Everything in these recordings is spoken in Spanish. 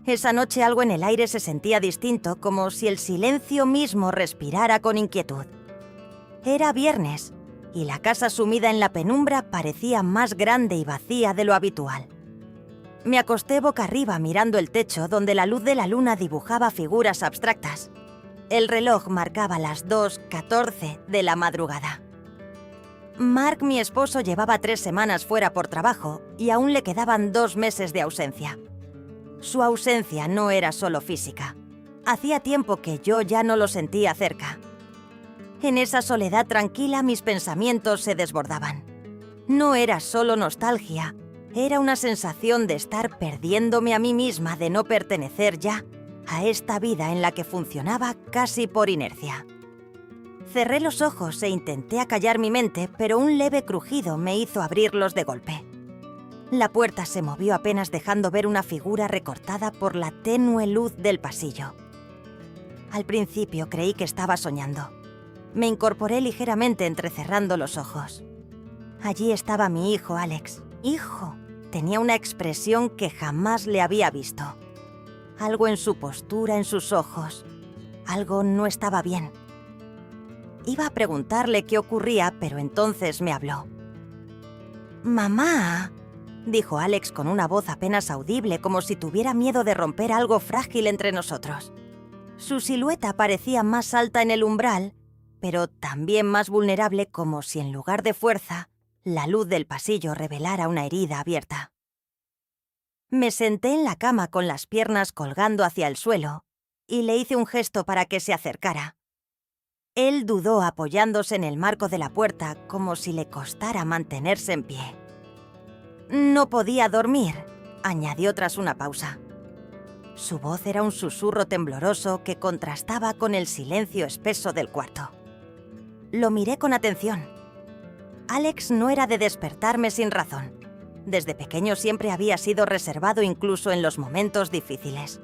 Esa noche algo en el aire se sentía distinto, como si el silencio mismo respirara con inquietud. Era viernes, y la casa sumida en la penumbra parecía más grande y vacía de lo habitual. Me acosté boca arriba mirando el techo, donde la luz de la luna dibujaba figuras abstractas. El reloj marcaba las 2:14 de la madrugada. Mark, mi esposo, llevaba 3 semanas fuera por trabajo y aún le quedaban 2 meses de ausencia. Su ausencia no era solo física. Hacía tiempo que yo ya no lo sentía cerca. En esa soledad tranquila mis pensamientos se desbordaban. No era solo nostalgia, era una sensación de estar perdiéndome a mí misma, de no pertenecer ya a esta vida en la que funcionaba casi por inercia. Cerré los ojos e intenté acallar mi mente, pero un leve crujido me hizo abrirlos de golpe. La puerta se movió apenas, dejando ver una figura recortada por la tenue luz del pasillo. Al principio creí que estaba soñando. Me incorporé ligeramente entrecerrando los ojos. Allí estaba mi hijo Alex. ¡Hijo! Tenía una expresión que jamás le había visto. Algo en su postura, en sus ojos. Algo no estaba bien. Iba a preguntarle qué ocurría, pero entonces me habló. «Mamá», dijo Alex con una voz apenas audible, como si tuviera miedo de romper algo frágil entre nosotros. Su silueta parecía más alta en el umbral, pero también más vulnerable, como si en lugar de fuerza, la luz del pasillo revelara una herida abierta. Me senté en la cama con las piernas colgando hacia el suelo y le hice un gesto para que se acercara. Él dudó apoyándose en el marco de la puerta, como si le costara mantenerse en pie. «No podía dormir», añadió tras una pausa. Su voz era un susurro tembloroso que contrastaba con el silencio espeso del cuarto. Lo miré con atención. Alex no era de despertarme sin razón. Desde pequeño siempre había sido reservado, incluso en los momentos difíciles.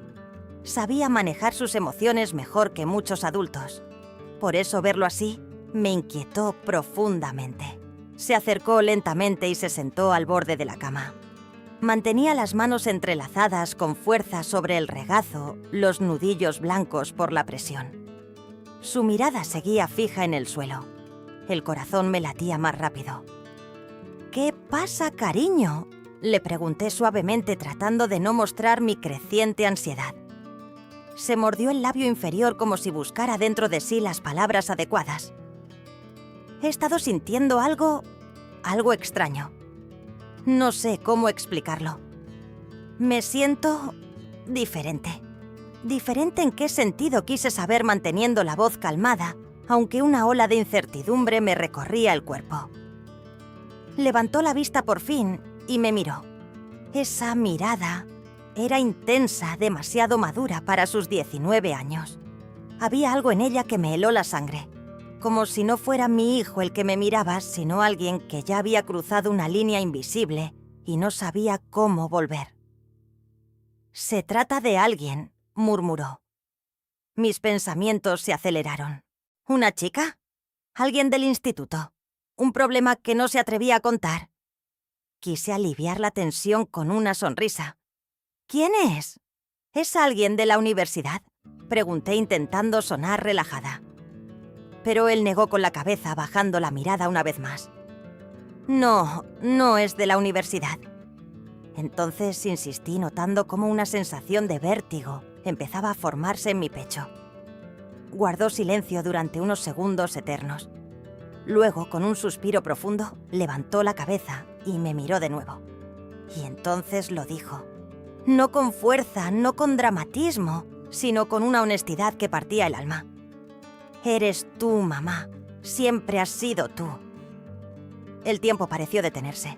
Sabía manejar sus emociones mejor que muchos adultos. Por eso verlo así me inquietó profundamente. Se acercó lentamente y se sentó al borde de la cama. Mantenía las manos entrelazadas con fuerza sobre el regazo, los nudillos blancos por la presión. Su mirada seguía fija en el suelo. El corazón me latía más rápido. «¿Qué pasa, cariño?», le pregunté suavemente, tratando de no mostrar mi creciente ansiedad. Se mordió el labio inferior como si buscara dentro de sí las palabras adecuadas. «He estado sintiendo algo extraño. No sé cómo explicarlo. Me siento diferente». ¿Diferente en qué sentido?, quise saber, manteniendo la voz calmada, aunque una ola de incertidumbre me recorría el cuerpo. Levantó la vista por fin y me miró. Esa mirada era intensa, demasiado madura para sus 19 años. Había algo en ella que me heló la sangre, como si no fuera mi hijo el que me miraba, sino alguien que ya había cruzado una línea invisible y no sabía cómo volver. «Se trata de alguien», murmuró. Mis pensamientos se aceleraron. ¿Una chica? ¿Alguien del instituto? ¿Un problema que no se atrevía a contar? Quise aliviar la tensión con una sonrisa. «¿Quién es?» «¿Es alguien de la universidad?», pregunté, intentando sonar relajada. Pero él negó con la cabeza, bajando la mirada una vez más. «No, no es de la universidad». Entonces insistí, notando cómo una sensación de vértigo empezaba a formarse en mi pecho. Guardó silencio durante unos segundos eternos. Luego, con un suspiro profundo, levantó la cabeza y me miró de nuevo. Y entonces lo dijo. No con fuerza, no con dramatismo, sino con una honestidad que partía el alma. «Eres tú, mamá. Siempre has sido tú». El tiempo pareció detenerse.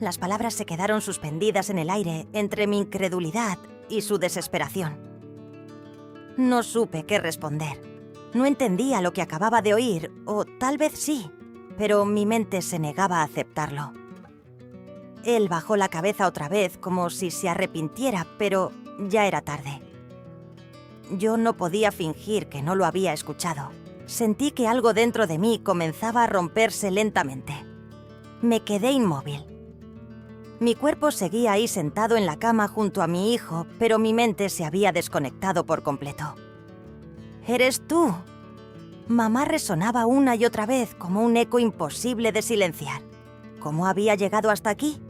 Las palabras se quedaron suspendidas en el aire entre mi incredulidad y su desesperación. No supe qué responder. No entendía lo que acababa de oír, o tal vez sí, pero mi mente se negaba a aceptarlo. Él bajó la cabeza otra vez, como si se arrepintiera, pero ya era tarde. Yo no podía fingir que no lo había escuchado. Sentí que algo dentro de mí comenzaba a romperse lentamente. Me quedé inmóvil. Mi cuerpo seguía ahí sentado en la cama junto a mi hijo, pero mi mente se había desconectado por completo. «¿Eres tú?». Mamá resonaba una y otra vez como un eco imposible de silenciar. ¿Cómo había llegado hasta aquí?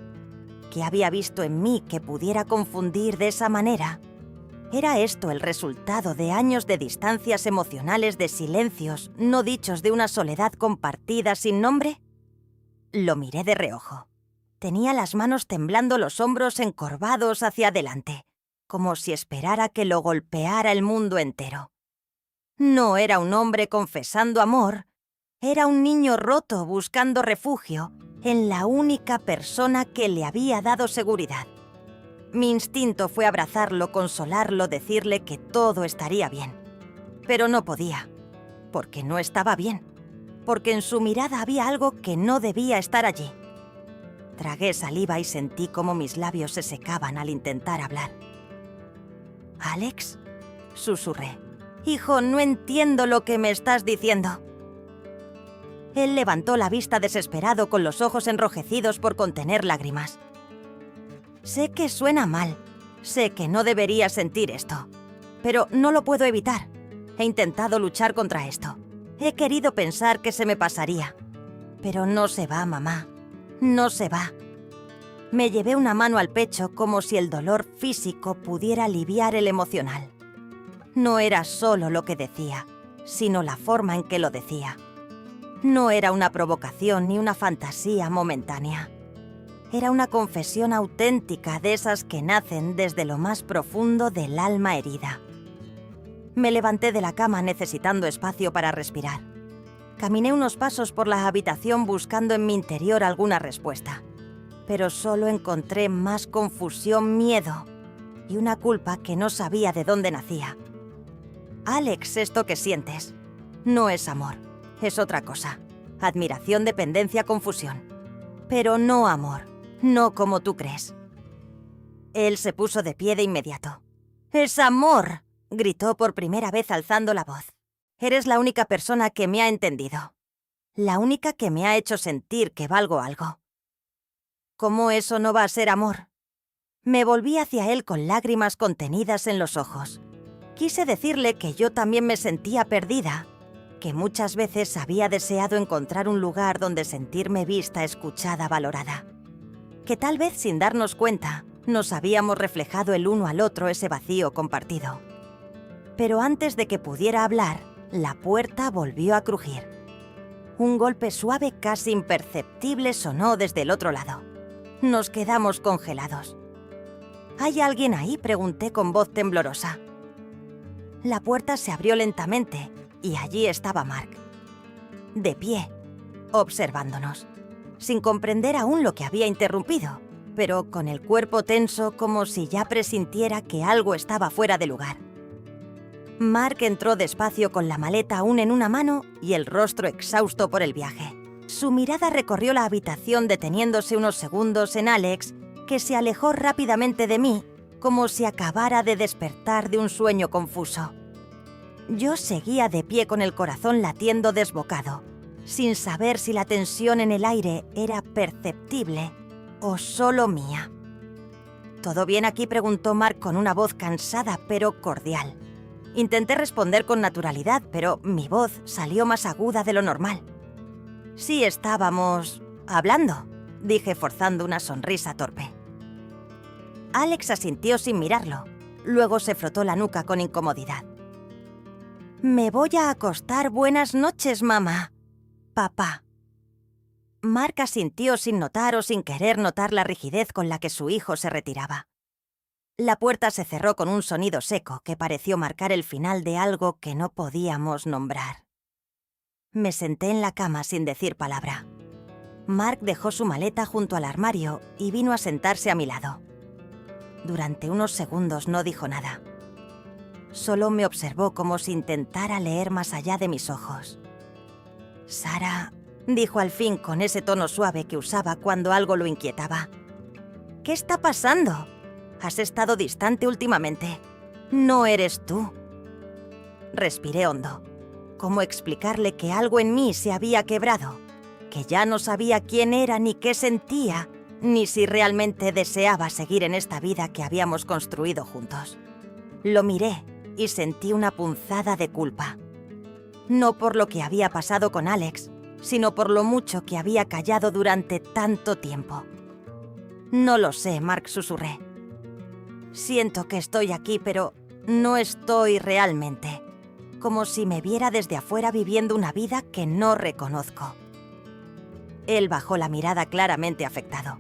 ¿Qué había visto en mí que pudiera confundir de esa manera? ¿Era esto el resultado de años de distancias emocionales, de silencios no dichos, de una soledad compartida sin nombre? Lo miré de reojo. Tenía las manos temblando, los hombros encorvados hacia adelante, como si esperara que lo golpeara el mundo entero. No era un hombre confesando amor, era un niño roto buscando refugio en la única persona que le había dado seguridad. Mi instinto fue abrazarlo, consolarlo, decirle que todo estaría bien. Pero no podía, porque no estaba bien, porque en su mirada había algo que no debía estar allí. Tragué saliva y sentí cómo mis labios se secaban al intentar hablar. «¿Alex?», susurré. «Hijo, no entiendo lo que me estás diciendo». Él levantó la vista desesperado con los ojos enrojecidos por contener lágrimas. «Sé que suena mal, sé que no debería sentir esto, pero no lo puedo evitar. He intentado luchar contra esto. He querido pensar que se me pasaría. Pero no se va, mamá. No se va». Me llevé una mano al pecho como si el dolor físico pudiera aliviar el emocional. No era solo lo que decía, sino la forma en que lo decía. No era una provocación ni una fantasía momentánea. Era una confesión auténtica, de esas que nacen desde lo más profundo del alma herida. Me levanté de la cama necesitando espacio para respirar. Caminé unos pasos por la habitación buscando en mi interior alguna respuesta, pero solo encontré más confusión, miedo y una culpa que no sabía de dónde nacía. «Alex, esto que sientes no es amor, es otra cosa. Admiración, dependencia, confusión. Pero no amor, no como tú crees». Él se puso de pie de inmediato. «¡Es amor!», gritó por primera vez alzando la voz. «Eres la única persona que me ha entendido. La única que me ha hecho sentir que valgo algo». «¿Cómo eso no va a ser amor?». Me volví hacia él con lágrimas contenidas en los ojos. Quise decirle que yo también me sentía perdida, que muchas veces había deseado encontrar un lugar donde sentirme vista, escuchada, valorada. Que tal vez sin darnos cuenta, nos habíamos reflejado el uno al otro ese vacío compartido. Pero antes de que pudiera hablar, la puerta volvió a crujir. Un golpe suave, casi imperceptible, sonó desde el otro lado. Nos quedamos congelados. «¿Hay alguien ahí?», pregunté con voz temblorosa. La puerta se abrió lentamente y allí estaba Mark, de pie, observándonos, sin comprender aún lo que había interrumpido, pero con el cuerpo tenso como si ya presintiera que algo estaba fuera de lugar. Mark entró despacio con la maleta aún en una mano y el rostro exhausto por el viaje. Su mirada recorrió la habitación deteniéndose unos segundos en Alex, que se alejó rápidamente de mí, como si acabara de despertar de un sueño confuso. Yo seguía de pie con el corazón latiendo desbocado, sin saber si la tensión en el aire era perceptible o solo mía. «¿Todo bien aquí?», preguntó Mark con una voz cansada pero cordial. Intenté responder con naturalidad, pero mi voz salió más aguda de lo normal. «Sí, estábamos hablando», dije forzando una sonrisa torpe. Alex asintió sin mirarlo. Luego se frotó la nuca con incomodidad. «Me voy a acostar. Buenas noches, mamá. Papá». Mark asintió sin notar o sin querer notar la rigidez con la que su hijo se retiraba. La puerta se cerró con un sonido seco que pareció marcar el final de algo que no podíamos nombrar. Me senté en la cama sin decir palabra. Mark dejó su maleta junto al armario y vino a sentarse a mi lado. Durante unos segundos no dijo nada. Solo me observó como si intentara leer más allá de mis ojos. «Sara», dijo al fin con ese tono suave que usaba cuando algo lo inquietaba. «¿Qué está pasando? Has estado distante últimamente. No eres tú». Respiré hondo. ¿Cómo explicarle que algo en mí se había quebrado? Que ya no sabía quién era ni qué sentía ni si realmente deseaba seguir en esta vida que habíamos construido juntos. Lo miré y sentí una punzada de culpa. No por lo que había pasado con Alex, sino por lo mucho que había callado durante tanto tiempo. «No lo sé», Mark, susurré. «Siento que estoy aquí, pero no estoy realmente. Como si me viera desde afuera viviendo una vida que no reconozco». Él bajó la mirada claramente afectado.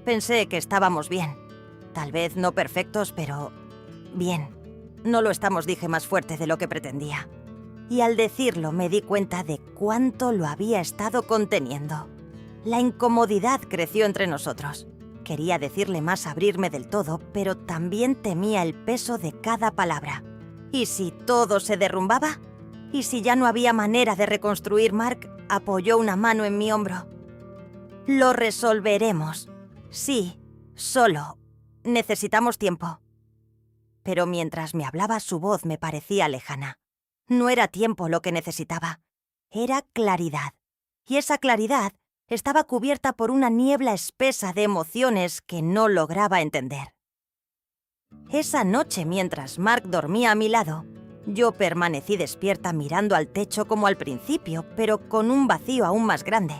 Pensé que estábamos bien. Tal vez no perfectos, pero bien. No lo estamos, dije más fuerte de lo que pretendía. Y al decirlo me di cuenta de cuánto lo había estado conteniendo. La incomodidad creció entre nosotros. Quería decirle más, abrirme del todo, pero también temía el peso de cada palabra. ¿Y si todo se derrumbaba? ¿Y si ya no había manera de reconstruir? Mark apoyó una mano en mi hombro. «Lo resolveremos. Sí, solo. Necesitamos tiempo». Pero mientras me hablaba, su voz me parecía lejana. No era tiempo lo que necesitaba. Era claridad. Y esa claridad estaba cubierta por una niebla espesa de emociones que no lograba entender. Esa noche, mientras Mark dormía a mi lado, yo permanecí despierta mirando al techo como al principio, pero con un vacío aún más grande.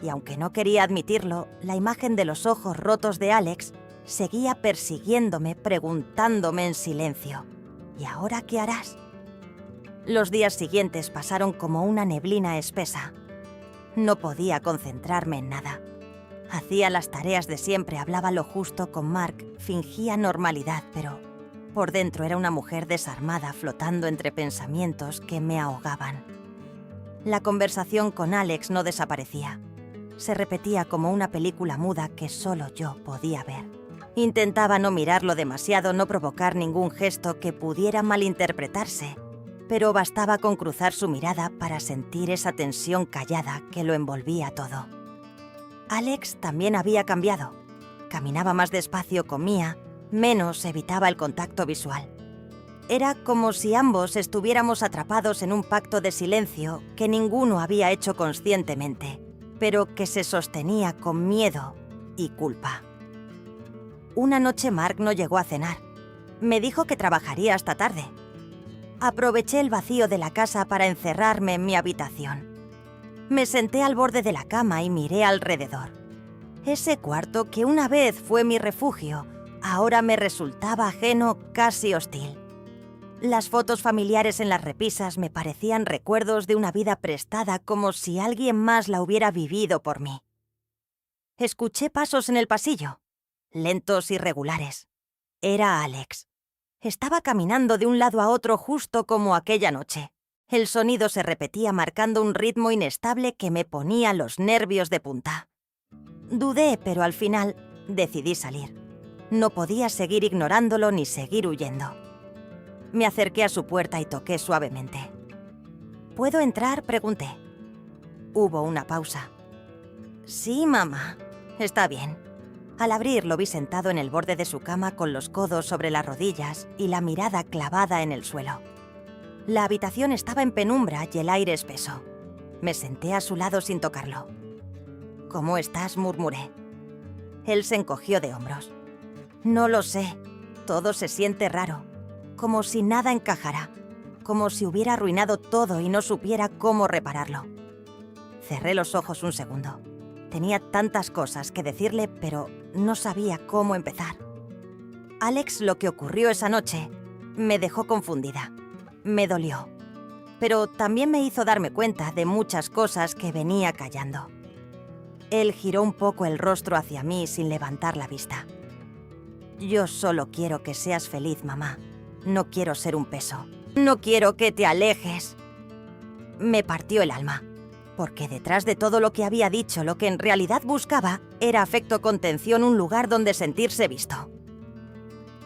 Y aunque no quería admitirlo, la imagen de los ojos rotos de Alex seguía persiguiéndome, preguntándome en silencio: «¿Y ahora qué harás?». Los días siguientes pasaron como una neblina espesa. No podía concentrarme en nada. Hacía las tareas de siempre, hablaba lo justo con Mark, fingía normalidad, pero por dentro era una mujer desarmada flotando entre pensamientos que me ahogaban. La conversación con Alex no desaparecía. Se repetía como una película muda que solo yo podía ver. Intentaba no mirarlo demasiado, no provocar ningún gesto que pudiera malinterpretarse, pero bastaba con cruzar su mirada para sentir esa tensión callada que lo envolvía todo. Alex también había cambiado. Caminaba más despacio, comía menos, evitaba el contacto visual. Era como si ambos estuviéramos atrapados en un pacto de silencio que ninguno había hecho conscientemente, pero que se sostenía con miedo y culpa. Una noche Mark no llegó a cenar. Me dijo que trabajaría hasta tarde. Aproveché el vacío de la casa para encerrarme en mi habitación. Me senté al borde de la cama y miré alrededor. Ese cuarto que una vez fue mi refugio, ahora me resultaba ajeno, casi hostil. Las fotos familiares en las repisas me parecían recuerdos de una vida prestada, como si alguien más la hubiera vivido por mí. Escuché pasos en el pasillo, lentos y regulares. Era Alex. Estaba caminando de un lado a otro justo como aquella noche. El sonido se repetía marcando un ritmo inestable que me ponía los nervios de punta. Dudé, pero al final decidí salir. No podía seguir ignorándolo ni seguir huyendo. Me acerqué a su puerta y toqué suavemente. «¿Puedo entrar?», pregunté. Hubo una pausa. «Sí, mamá. Está bien». Al abrir lo vi sentado en el borde de su cama con los codos sobre las rodillas y la mirada clavada en el suelo. La habitación estaba en penumbra y el aire espeso. Me senté a su lado sin tocarlo. «¿Cómo estás?», murmuré. Él se encogió de hombros. «No lo sé. Todo se siente raro. Como si nada encajara. Como si hubiera arruinado todo y no supiera cómo repararlo». Cerré los ojos un segundo. Tenía tantas cosas que decirle, pero no sabía cómo empezar. Alex, lo que ocurrió esa noche, me dejó confundida. Me dolió. Pero también me hizo darme cuenta de muchas cosas que venía callando. Él giró un poco el rostro hacia mí sin levantar la vista. «Yo solo quiero que seas feliz, mamá. No quiero ser un peso. No quiero que te alejes». Me partió el alma, porque detrás de todo lo que había dicho, lo que en realidad buscaba era afecto, contención, un lugar donde sentirse visto.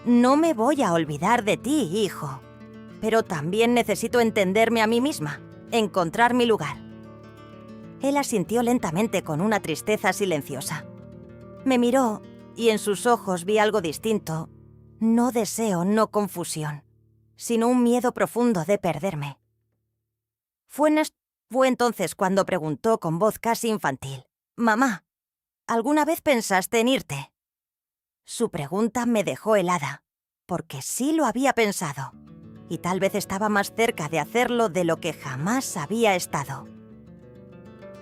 «No me voy a olvidar de ti, hijo. Pero también necesito entenderme a mí misma, encontrar mi lugar». Él asintió lentamente con una tristeza silenciosa. Me miró y en sus ojos vi algo distinto. No deseo, no confusión, sino un miedo profundo de perderme. Fue entonces cuando preguntó con voz casi infantil: «Mamá, ¿alguna vez pensaste en irte? Su pregunta me dejó helada, porque sí lo había pensado, y tal vez estaba más cerca de hacerlo de lo que jamás había estado.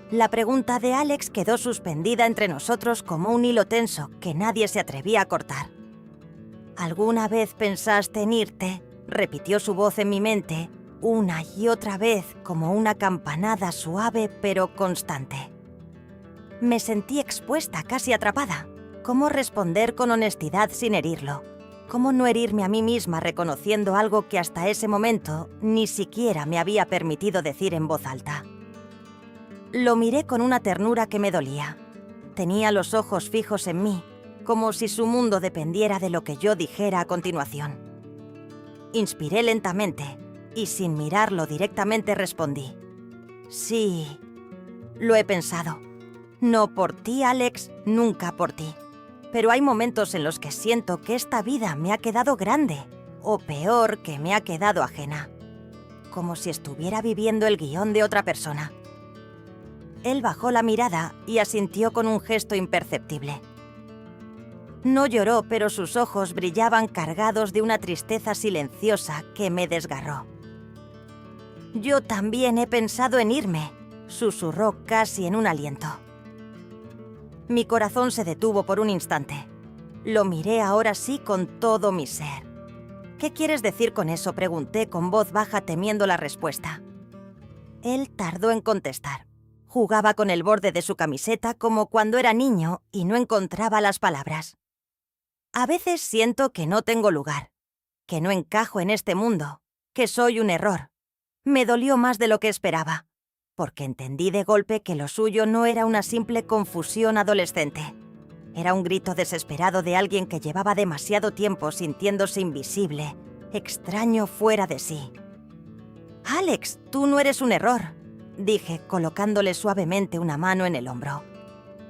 La pregunta de Alex quedó suspendida entre nosotros como un hilo tenso que nadie se atrevía a cortar. ¿Alguna vez pensaste en irte?, repitió su voz en mi mente, una y otra vez como una campanada suave pero constante. Me sentí expuesta, casi atrapada. ¿Cómo responder con honestidad sin herirlo? ¿Cómo no herirme a mí misma reconociendo algo que hasta ese momento ni siquiera me había permitido decir en voz alta? Lo miré con una ternura que me dolía. Tenía los ojos fijos en mí, como si su mundo dependiera de lo que yo dijera a continuación. Inspiré lentamente y sin mirarlo directamente respondí: sí, lo he pensado. No por ti, Alex, nunca por ti. Pero hay momentos en los que siento que esta vida me ha quedado grande, o peor, que me ha quedado ajena. Como si estuviera viviendo el guión de otra persona. Él bajó la mirada y asintió con un gesto imperceptible. No lloró, pero sus ojos brillaban cargados de una tristeza silenciosa que me desgarró. Yo también he pensado en irme, susurró casi en un aliento. Mi corazón se detuvo por un instante. Lo miré ahora sí con todo mi ser. ¿Qué quieres decir con eso?, pregunté con voz baja temiendo la respuesta. Él tardó en contestar. Jugaba con el borde de su camiseta como cuando era niño y no encontraba las palabras. A veces siento que no tengo lugar, que no encajo en este mundo, que soy un error. Me dolió más de lo que esperaba, porque entendí de golpe que lo suyo no era una simple confusión adolescente. Era un grito desesperado de alguien que llevaba demasiado tiempo sintiéndose invisible, extraño, fuera de sí. «Alex, tú no eres un error», dije, colocándole suavemente una mano en el hombro.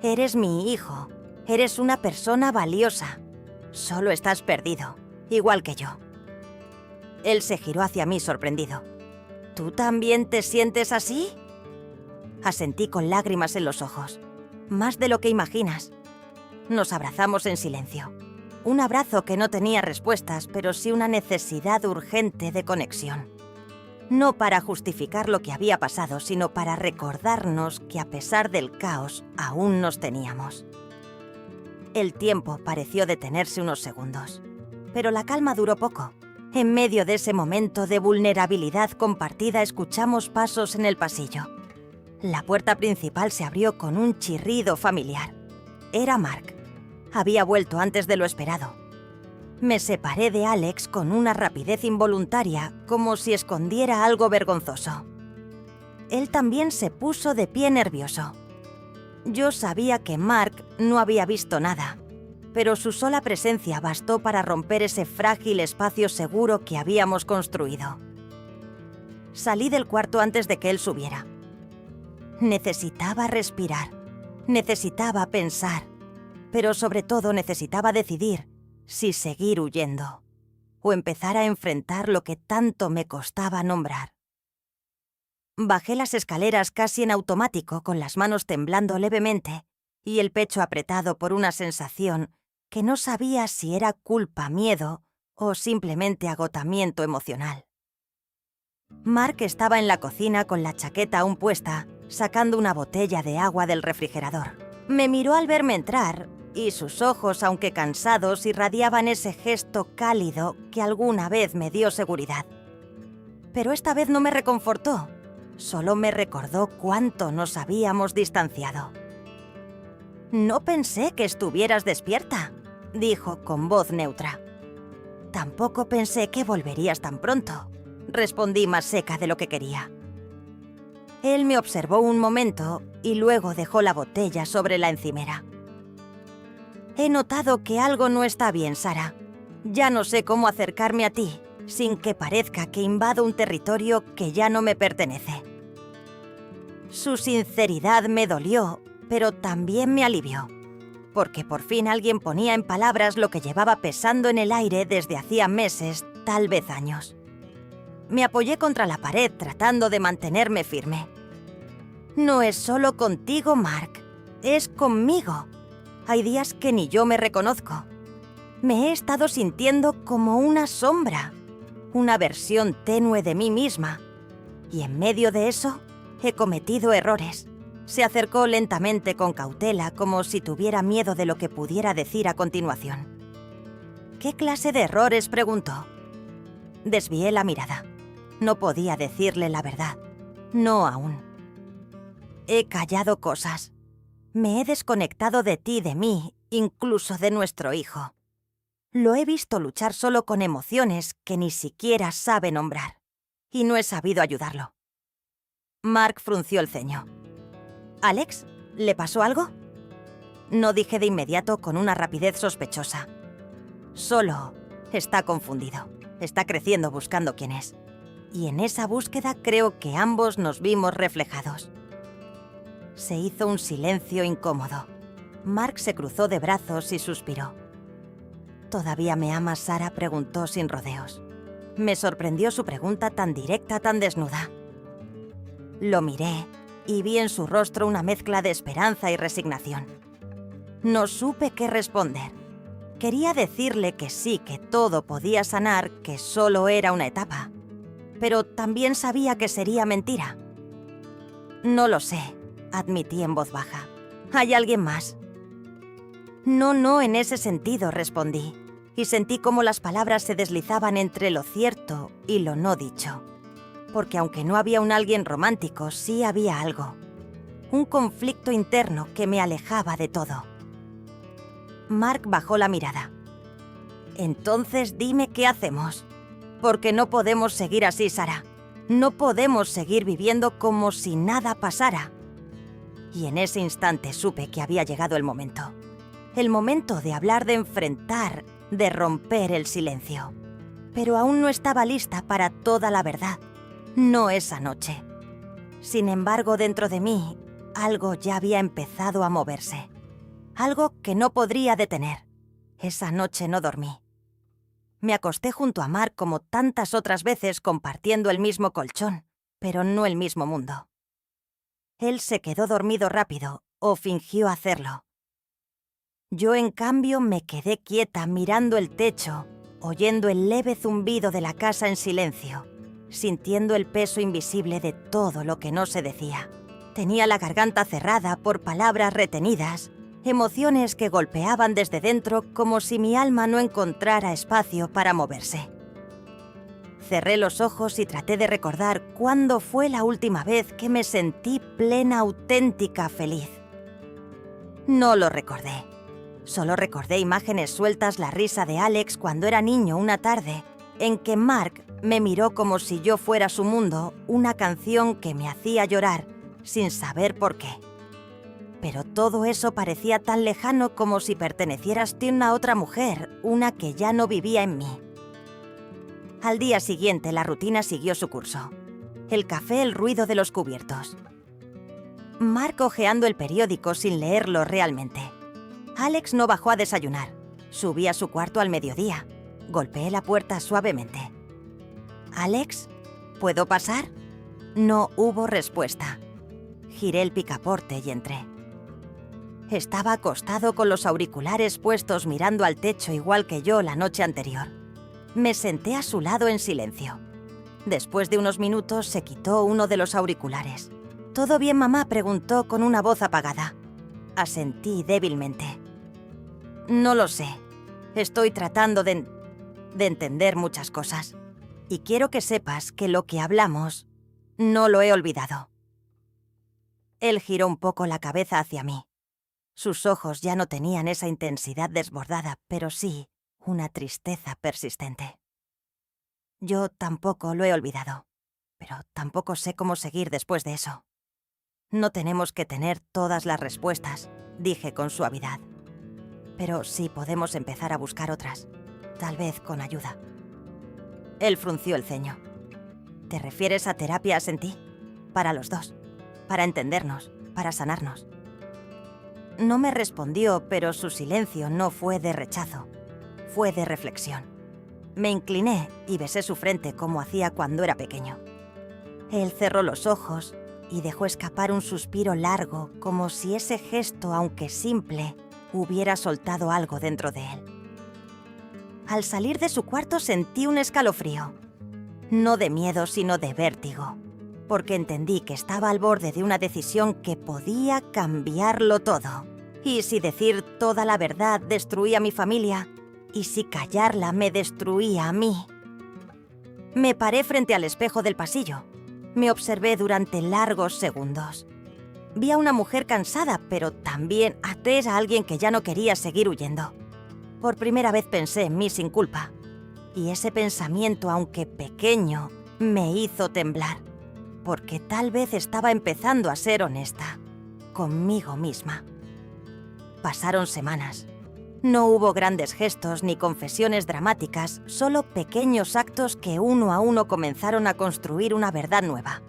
«Eres mi hijo, eres una persona valiosa. Solo estás perdido, igual que yo». Él se giró hacia mí sorprendido. «¿Tú también te sientes así?». Asentí con lágrimas en los ojos. «Más de lo que imaginas». Nos abrazamos en silencio. Un abrazo que no tenía respuestas, pero sí una necesidad urgente de conexión. No para justificar lo que había pasado, sino para recordarnos que a pesar del caos, aún nos teníamos. El tiempo pareció detenerse unos segundos, pero la calma duró poco. En medio de ese momento de vulnerabilidad compartida, escuchamos pasos en el pasillo. La puerta principal se abrió con un chirrido familiar. Era Mark. Había vuelto antes de lo esperado. Me separé de Alex con una rapidez involuntaria, como si escondiera algo vergonzoso. Él también se puso de pie nervioso. Yo sabía que Mark no había visto nada, pero su sola presencia bastó para romper ese frágil espacio seguro que habíamos construido. Salí del cuarto antes de que él subiera. Necesitaba respirar, necesitaba pensar, pero sobre todo necesitaba decidir si seguir huyendo o empezar a enfrentar lo que tanto me costaba nombrar. Bajé las escaleras casi en automático, con las manos temblando levemente y el pecho apretado por una sensación que no sabía si era culpa, miedo o simplemente agotamiento emocional. Mark estaba en la cocina con la chaqueta aún puesta, sacando una botella de agua del refrigerador. Me miró al verme entrar y sus ojos, aunque cansados, irradiaban ese gesto cálido que alguna vez me dio seguridad. Pero esta vez no me reconfortó, solo me recordó cuánto nos habíamos distanciado. «No pensé que estuvieras despierta», dijo con voz neutra. «Tampoco pensé que volverías tan pronto», respondí más seca de lo que quería. Él me observó un momento y luego dejó la botella sobre la encimera. «He notado que algo no está bien, Sara. Ya no sé cómo acercarme a ti sin que parezca que invado un territorio que ya no me pertenece». Su sinceridad me dolió, pero también me alivió, porque por fin alguien ponía en palabras lo que llevaba pesando en el aire desde hacía meses, tal vez años. Me apoyé contra la pared tratando de mantenerme firme. «No es solo contigo, Mark, es conmigo. Hay días que ni yo me reconozco. Me he estado sintiendo como una sombra, una versión tenue de mí misma. Y en medio de eso, he cometido errores. Se acercó lentamente con cautela, como si tuviera miedo de lo que pudiera decir a continuación. ¿Qué clase de errores?, preguntó. Desvié la mirada. No podía decirle la verdad. No aún. He callado cosas. Me he desconectado de ti, de mí, incluso de nuestro hijo. Lo he visto luchar solo con emociones que ni siquiera sabe nombrar. Y no he sabido ayudarlo. Mark frunció el ceño. ¿Alex? ¿Le pasó algo? No dije de inmediato con una rapidez sospechosa. Solo está confundido. Está creciendo buscando quién es. Y en esa búsqueda creo que ambos nos vimos reflejados. Se hizo un silencio incómodo. Mark se cruzó de brazos y suspiró. ¿Todavía me amas, Sara?, preguntó sin rodeos. Me sorprendió su pregunta tan directa, tan desnuda. Lo miré y vi en su rostro una mezcla de esperanza y resignación. No supe qué responder. Quería decirle que sí, que todo podía sanar, que solo era una etapa. Pero también sabía que sería mentira. No lo sé, admití en voz baja. ¿Hay alguien más? No en ese sentido, respondí, y sentí cómo las palabras se deslizaban entre lo cierto y lo no dicho. Porque aunque no había un alguien romántico, sí había algo. Un conflicto interno que me alejaba de todo. Mark bajó la mirada. Entonces dime qué hacemos. Porque no podemos seguir así, Sara. No podemos seguir viviendo como si nada pasara. Y en ese instante supe que había llegado el momento. El momento de hablar, de enfrentar, de romper el silencio. Pero aún no estaba lista para toda la verdad. No esa noche. Sin embargo, dentro de mí, algo ya había empezado a moverse. Algo que no podría detener. Esa noche no dormí. Me acosté junto a Mark como tantas otras veces compartiendo el mismo colchón, pero no el mismo mundo. Él se quedó dormido rápido, o fingió hacerlo. Yo, en cambio, me quedé quieta mirando el techo, oyendo el leve zumbido de la casa en silencio, sintiendo el peso invisible de todo lo que no se decía. Tenía la garganta cerrada por palabras retenidas, emociones que golpeaban desde dentro como si mi alma no encontrara espacio para moverse. Cerré los ojos y traté de recordar cuándo fue la última vez que me sentí plena, auténtica, feliz. No lo recordé. Solo recordé imágenes sueltas, la risa de Alex cuando era niño una tarde, en que Mark me miró como si yo fuera su mundo, una canción que me hacía llorar, sin saber por qué. Pero todo eso parecía tan lejano como si pertenecieras a una otra mujer, una que ya no vivía en mí. Al día siguiente la rutina siguió su curso. El café, el ruido de los cubiertos. Mark hojeando el periódico sin leerlo realmente. Alex no bajó a desayunar. Subí a su cuarto al mediodía. Golpeé la puerta suavemente. «¿Alex? ¿Puedo pasar?» No hubo respuesta. Giré el picaporte y entré. Estaba acostado con los auriculares puestos mirando al techo igual que yo la noche anterior. Me senté a su lado en silencio. Después de unos minutos se quitó uno de los auriculares. «¿Todo bien, mamá?», preguntó con una voz apagada. Asentí débilmente. «No lo sé. Estoy tratando de entender muchas cosas. Y quiero que sepas que lo que hablamos no lo he olvidado». Él giró un poco la cabeza hacia mí. Sus ojos ya no tenían esa intensidad desbordada, pero sí una tristeza persistente. «Yo tampoco lo he olvidado, pero tampoco sé cómo seguir después de eso. No tenemos que tener todas las respuestas», dije con suavidad. «Pero sí podemos empezar a buscar otras, tal vez con ayuda». Él frunció el ceño. «¿Te refieres a terapias en ti? Para los dos, para entendernos, para sanarnos». No me respondió, pero su silencio no fue de rechazo, fue de reflexión. Me incliné y besé su frente como hacía cuando era pequeño. Él cerró los ojos y dejó escapar un suspiro largo, como si ese gesto, aunque simple, hubiera soltado algo dentro de él. Al salir de su cuarto sentí un escalofrío. No de miedo, sino de vértigo, porque entendí que estaba al borde de una decisión que podía cambiarlo todo. ¿Y si decir toda la verdad destruía a mi familia? ¿Y si callarla me destruía a mí? Me paré frente al espejo del pasillo. Me observé durante largos segundos. Vi a una mujer cansada, pero también até a alguien que ya no quería seguir huyendo. Por primera vez pensé en mí sin culpa. Y ese pensamiento, aunque pequeño, me hizo temblar. Porque tal vez estaba empezando a ser honesta conmigo misma. Pasaron semanas. No hubo grandes gestos ni confesiones dramáticas, solo pequeños actos que uno a uno comenzaron a construir una verdad nueva.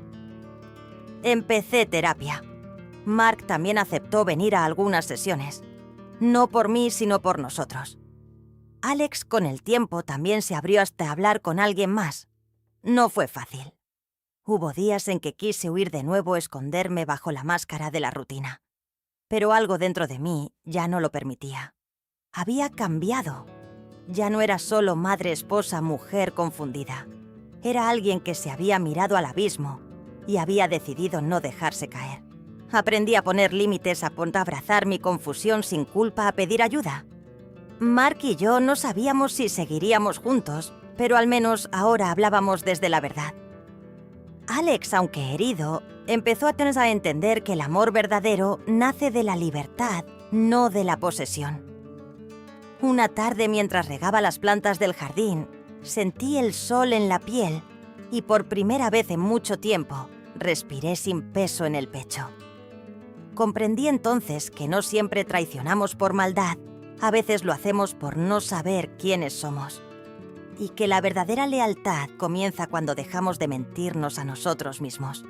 Empecé terapia. Mark también aceptó venir a algunas sesiones. No por mí, sino por nosotros. Alex, con el tiempo, también se abrió hasta hablar con alguien más. No fue fácil. Hubo días en que quise huir de nuevo, esconderme bajo la máscara de la rutina. Pero algo dentro de mí ya no lo permitía. Había cambiado. Ya no era solo madre, esposa, mujer confundida. Era alguien que se había mirado al abismo y había decidido no dejarse caer. Aprendí a poner límites, a abrazar mi confusión sin culpa, a pedir ayuda. Mark y yo no sabíamos si seguiríamos juntos, pero al menos ahora hablábamos desde la verdad. Alex, aunque herido, empezó a entender que el amor verdadero nace de la libertad, no de la posesión. Una tarde, mientras regaba las plantas del jardín, sentí el sol en la piel y por primera vez en mucho tiempo respiré sin peso en el pecho. Comprendí entonces que no siempre traicionamos por maldad, a veces lo hacemos por no saber quiénes somos. Y que la verdadera lealtad comienza cuando dejamos de mentirnos a nosotros mismos.